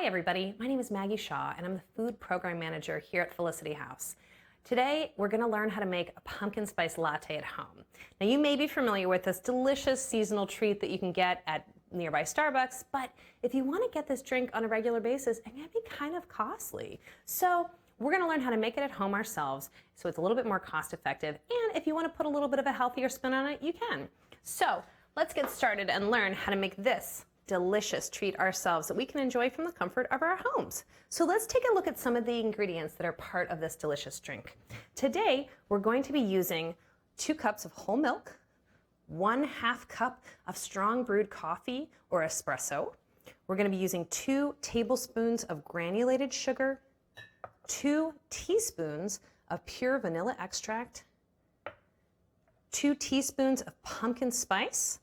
everybody, my name is Maggie Shaw and I'm the Food Program Manager here at Felicity House. Today we're going to learn how to make a pumpkin spice latte at home. Now you may be familiar with this delicious seasonal treat that you can get at nearby Starbucks, but if you want to get this drink on a regular basis, it can be kind of costly. So we're going to learn how to make it at home ourselves so it's a little bit more cost effective, and if you want to put a little bit of a healthier spin on it, you can. So let's get started and learn how to make this delicious treat ourselves that we can enjoy from the comfort of our homes. So let's take a look at some of the ingredients that are part of this delicious drink. Today, we're going to be using 2 cups of whole milk, 1/2 cup of strong brewed coffee or espresso. We're going to be using 2 tablespoons of granulated sugar, 2 teaspoons of pure vanilla extract, 2 teaspoons of pumpkin spice,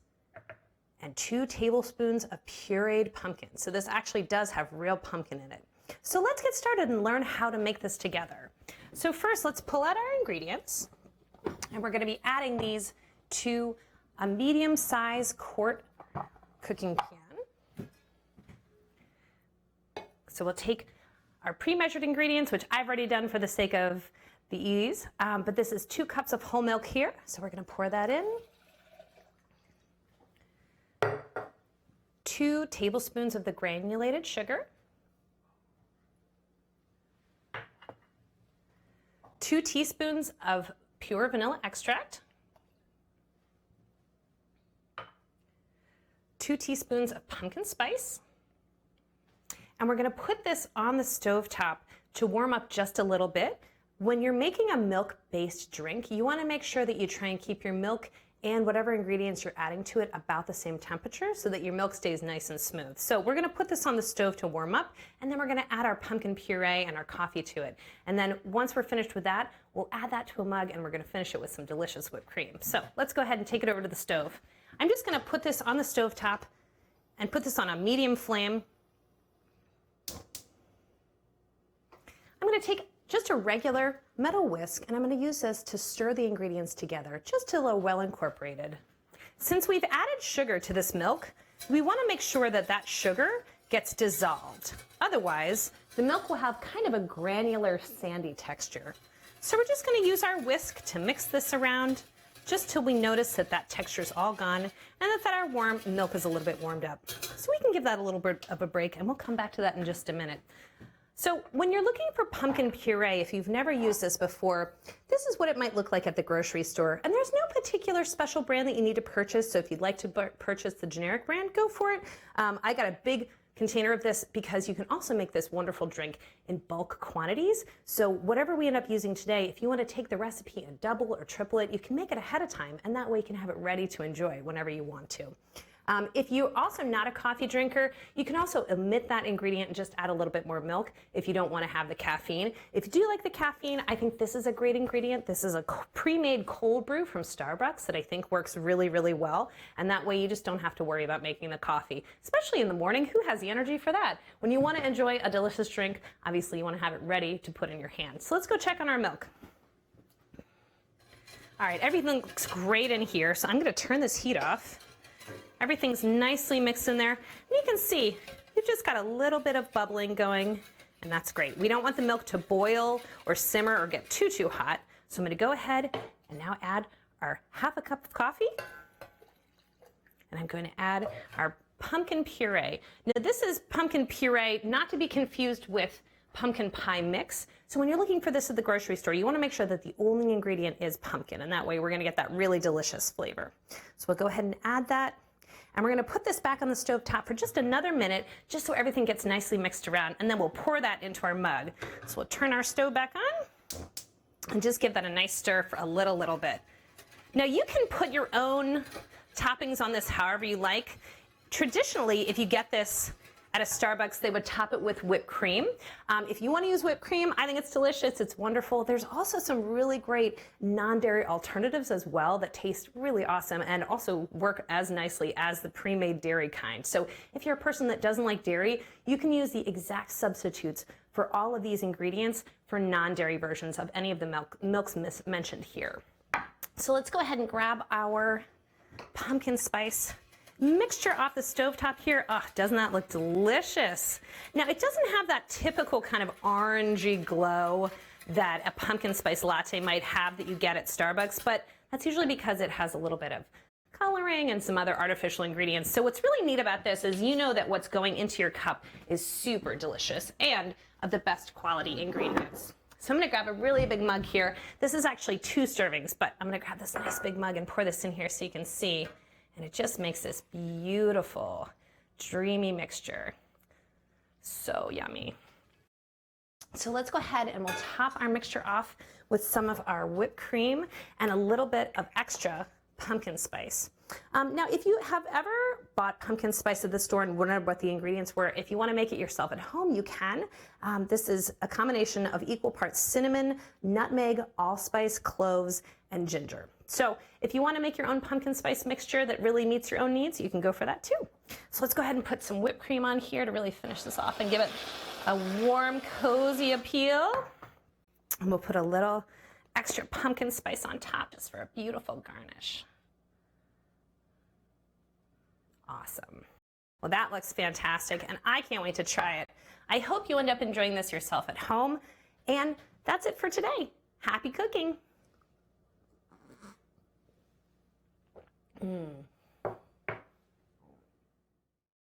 and 2 tablespoons of pureed pumpkin. So this actually does have real pumpkin in it. So let's get started and learn how to make this together. So first, let's pull out our ingredients, and we're going to be adding these to a medium-sized quart cooking pan. So we'll take our pre-measured ingredients, which I've already done for the sake of the ease, but this is 2 cups of whole milk here, so we're going to pour that in. 2 tablespoons of the granulated sugar, 2 teaspoons of pure vanilla extract, 2 teaspoons of pumpkin spice, and we're going to put this on the stovetop to warm up just a little bit. When you're making a milk-based drink, you want to make sure that you try and keep your milk and whatever ingredients you're adding to it about the same temperature so that your milk stays nice and smooth. So we're going to put this on the stove to warm up, and then we're going to add our pumpkin puree and our coffee to it. And then once we're finished with that, we'll add that to a mug and we're going to finish it with some delicious whipped cream. So let's go ahead and take it over to the stove. I'm just going to put this on the stove top and put this on a medium flame. I'm going to take just a regular metal whisk, and I'm going to use this to stir the ingredients together just till they're well incorporated. Since we've added sugar to this milk, we want to make sure that that sugar gets dissolved. Otherwise, the milk will have kind of a granular, sandy texture. So we're just going to use our whisk to mix this around just till we notice that that texture is all gone and that our warm milk is a little bit warmed up. So we can give that a little bit of a break, and we'll come back to that in just a minute. So when you're looking for pumpkin puree, if you've never used this before, this is what it might look like at the grocery store. And there's no particular special brand that you need to purchase. So if you'd like to purchase the generic brand, go for it. I got a big container of this because you can also make this wonderful drink in bulk quantities. So whatever we end up using today, if you want to take the recipe and double or triple it, you can make it ahead of time, and that way you can have it ready to enjoy whenever you want to. If you're also not a coffee drinker, you can also omit that ingredient and just add a little bit more milk if you don't want to have the caffeine. If you do like the caffeine, I think this is a great ingredient. This is a pre-made cold brew from Starbucks that I think works really, really well. And that way you just don't have to worry about making the coffee, especially in the morning. Who has the energy for that? When you want to enjoy a delicious drink, obviously you want to have it ready to put in your hand. So let's go check on our milk. All right, everything looks great in here. So I'm going to turn this heat off. Everything's nicely mixed in there. And you can see, we've just got a little bit of bubbling going, and that's great. We don't want the milk to boil or simmer or get too hot. So I'm going to go ahead and now add our 1/2 cup of coffee. And I'm going to add our pumpkin puree. Now this is pumpkin puree, not to be confused with pumpkin pie mix. So when you're looking for this at the grocery store, you want to make sure that the only ingredient is pumpkin, and that way we're going to get that really delicious flavor. So we'll go ahead and add that. And we're going to put this back on the stove top for just another minute, just so everything gets nicely mixed around, and then we'll pour that into our mug. So we'll turn our stove back on and just give that a nice stir for a little bit. Now you can put your own toppings on this however you like. Traditionally, if you get this at a Starbucks, they would top it with whipped cream. If you want to use whipped cream, I think it's delicious. It's wonderful. There's also some really great non-dairy alternatives as well that taste really awesome and also work as nicely as the pre-made dairy kind. So if you're a person that doesn't like dairy, you can use the exact substitutes for all of these ingredients for non-dairy versions of any of the milks mentioned here. So let's go ahead and grab our pumpkin spice mixture off the stovetop here. Oh, doesn't that look delicious? Now, it doesn't have that typical kind of orangey glow that a pumpkin spice latte might have that you get at Starbucks, but that's usually because it has a little bit of coloring and some other artificial ingredients. So what's really neat about this is you know that what's going into your cup is super delicious and of the best quality ingredients. So I'm gonna grab a really big mug here. This is actually 2 servings, but I'm gonna grab this nice big mug and pour this in here so you can see. And it just makes this beautiful, dreamy mixture. So yummy. So let's go ahead and we'll top our mixture off with some of our whipped cream and a little bit of extra pumpkin spice. Now, if you have ever bought pumpkin spice at the store and wondered what the ingredients were, if you want to make it yourself at home, you can. This is a combination of equal parts cinnamon, nutmeg, allspice, cloves, and ginger. So if you want to make your own pumpkin spice mixture that really meets your own needs, you can go for that too. So let's go ahead and put some whipped cream on here to really finish this off and give it a warm, cozy appeal. And we'll put a little extra pumpkin spice on top just for a beautiful garnish. Awesome. Well, that looks fantastic, and I can't wait to try it. I hope you end up enjoying this yourself at home. And that's it for today. Happy cooking.